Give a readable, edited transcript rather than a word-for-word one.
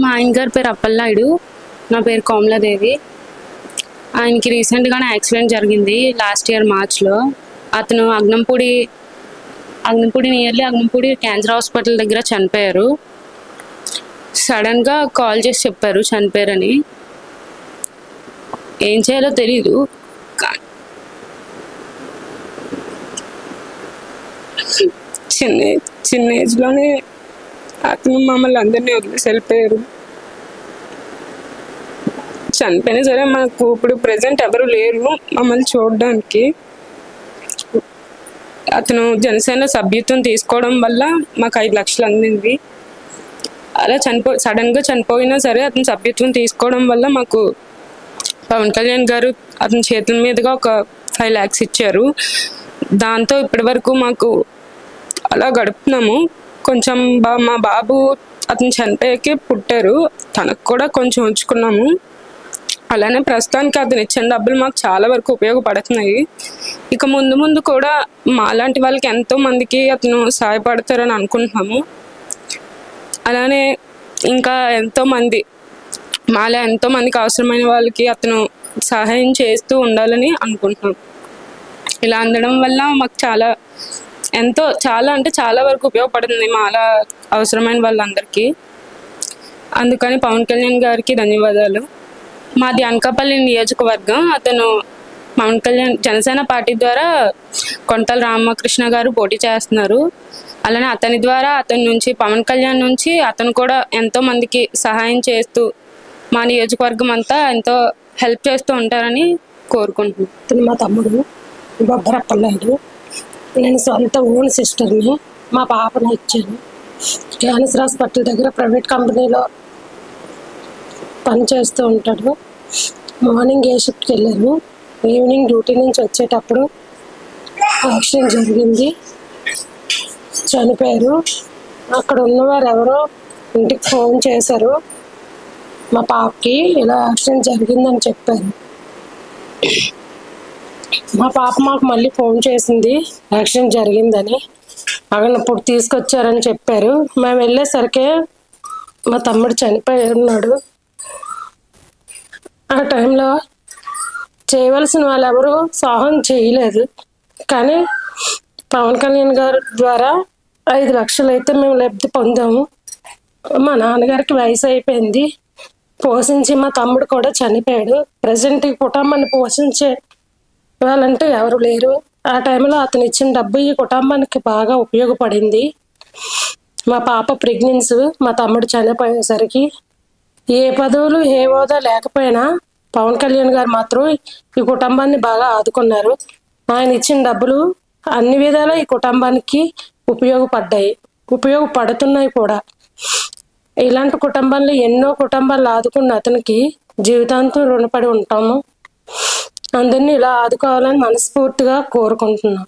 మా ఆయన గారి పేరు అప్పలనాయుడు, నా పేరు కోమలాదేవి. ఆయనకి రీసెంట్గానే యాక్సిడెంట్ జరిగింది లాస్ట్ ఇయర్ మార్చ్లో. అతను అగ్నంపూడి క్యాన్సర్ హాస్పిటల్ దగ్గర చనిపోయారు. సడన్గా కాల్ చేసి చెప్పారు చనిపోయారని. ఏం చేయాలో తెలీదు. చిన్న ఏజ్లోనే అతను మమ్మల్ని అందరినీ వదిలేసి వెళ్ళిపోయారు. చనిపోయినా సరే మాకు ఇప్పుడు ప్రజెంట్ ఎవరు లేరు మమ్మల్ని చూడడానికి. అతను జనసేన సభ్యత్వం తీసుకోవడం వల్ల మాకు 5 లక్షలు అందింది. అలా సడన్గా చనిపోయినా సరే అతను సభ్యత్వం తీసుకోవడం వల్ల మాకు పవన్ కళ్యాణ్ గారు అతని చేతుల మీదుగా ఒక 5 lakhs ఇచ్చారు. దాంతో ఇప్పటి వరకు మాకు అలా గడుపుతున్నాము. కొంచెం మా బాబు అతను చనిపోయాకే పుట్టారు, తనకు కూడా కొంచెం ఉంచుకున్నాము. అలానే ప్రస్తుతానికి అతను ఇచ్చిన డబ్బులు మాకు చాలా వరకు ఉపయోగపడుతున్నాయి. ఇక ముందు కూడా మాలాంటి వాళ్ళకి ఎంతో మందికి అతను సహాయపడతారని అనుకుంటున్నాము. అలానే ఇంకా ఎంతోమందికి అవసరమైన వాళ్ళకి అతను సహాయం చేస్తూ ఉండాలని అనుకుంటున్నాం. ఇలా అందడం వల్ల మాకు చాలా వరకు ఉపయోగపడుతుంది మాలా అవసరమైన వాళ్ళందరికీ. అందుకని పవన్ కళ్యాణ్ గారికి ధన్యవాదాలు. మాది అనకాపల్లి నియోజకవర్గం. అతను పవన్ కళ్యాణ్ జనసేన పార్టీ ద్వారా కొంటల రామకృష్ణ గారు పోటీ చేస్తున్నారు. అలానే అతని నుంచి పవన్ కళ్యాణ్ నుంచి అతను కూడా ఎంతో మందికి సహాయం చేస్తూ మా నియోజకవర్గం అంతా ఎంతో హెల్ప్ చేస్తూ ఉంటారని కోరుకుంటున్నాను. అతను మా తమ్ముడు బొబ్బరప్పలనాయుడు. నేను సొంత ఓన్ సిస్టర్ని. మా పాపను ఇచ్చాను. క్యాన్సర్ హాస్పిటల్ దగ్గర ప్రైవేట్ కంపెనీలో పని చేస్తూ ఉంటాడు. మార్నింగ్ ఏ షిఫ్ట్కి వెళ్ళాను, ఈవినింగ్ డ్యూటీ నుంచి వచ్చేటప్పుడు యాక్సిడెంట్ జరిగింది, చనిపోయారు. అక్కడ ఉన్నవారు ఎవరో ఇంటికి ఫోన్ చేశారు, మా పాపకి ఇలా యాక్సిడెంట్ జరిగిందని చెప్పారు. మా పాప మాకు మళ్ళీ ఫోన్ చేసింది యాక్సిడెంట్ జరిగిందని. అప్పుడు తీసుకొచ్చారని చెప్పారు. మేము వెళ్ళేసరికి మా తమ్ముడు చనిపోయి ఉన్నాడు. ఆ టైంలో చేయవలసిన వాళ్ళు ఎవరు సహాయం చేయలేదు. కానీ పవన్ కళ్యాణ్ గారి ద్వారా 5 లక్షలు అయితే మేము లబ్ధి పొందాము. మా నాన్నగారికి వయసు అయిపోయింది, పోషించి మా తమ్ముడు కూడా చనిపోయాడు. ప్రజెంట్ ఈ కుటుంబాన్ని పోషించే వాళ్ళంటూ ఎవరు లేరు. ఆ టైంలో అతను ఇచ్చిన డబ్బు ఈ కుటుంబానికి బాగా ఉపయోగపడింది. మా పాప ప్రెగ్నెన్సీ, మా తమ్ముడు చనిపోయేసరికి ఏ పదవులు ఏ హోదా లేకపోయినా పవన్ కళ్యాణ్ గారు మాత్రం ఈ కుటుంబాన్ని బాగా ఆదుకున్నారు. ఆయన ఇచ్చిన డబ్బులు అన్ని విధాలా ఈ కుటుంబానికి ఉపయోగపడుతున్నాయి కూడా. ఇలాంటి కుటుంబాల్లో ఎన్నో కుటుంబాలు ఆదుకున్న అతనికి జీవితాంతం రుణపడి ఉంటాము. అందరినీ ఇలా ఆదుకోవాలని మనస్ఫూర్తిగా కోరుకుంటున్నాం.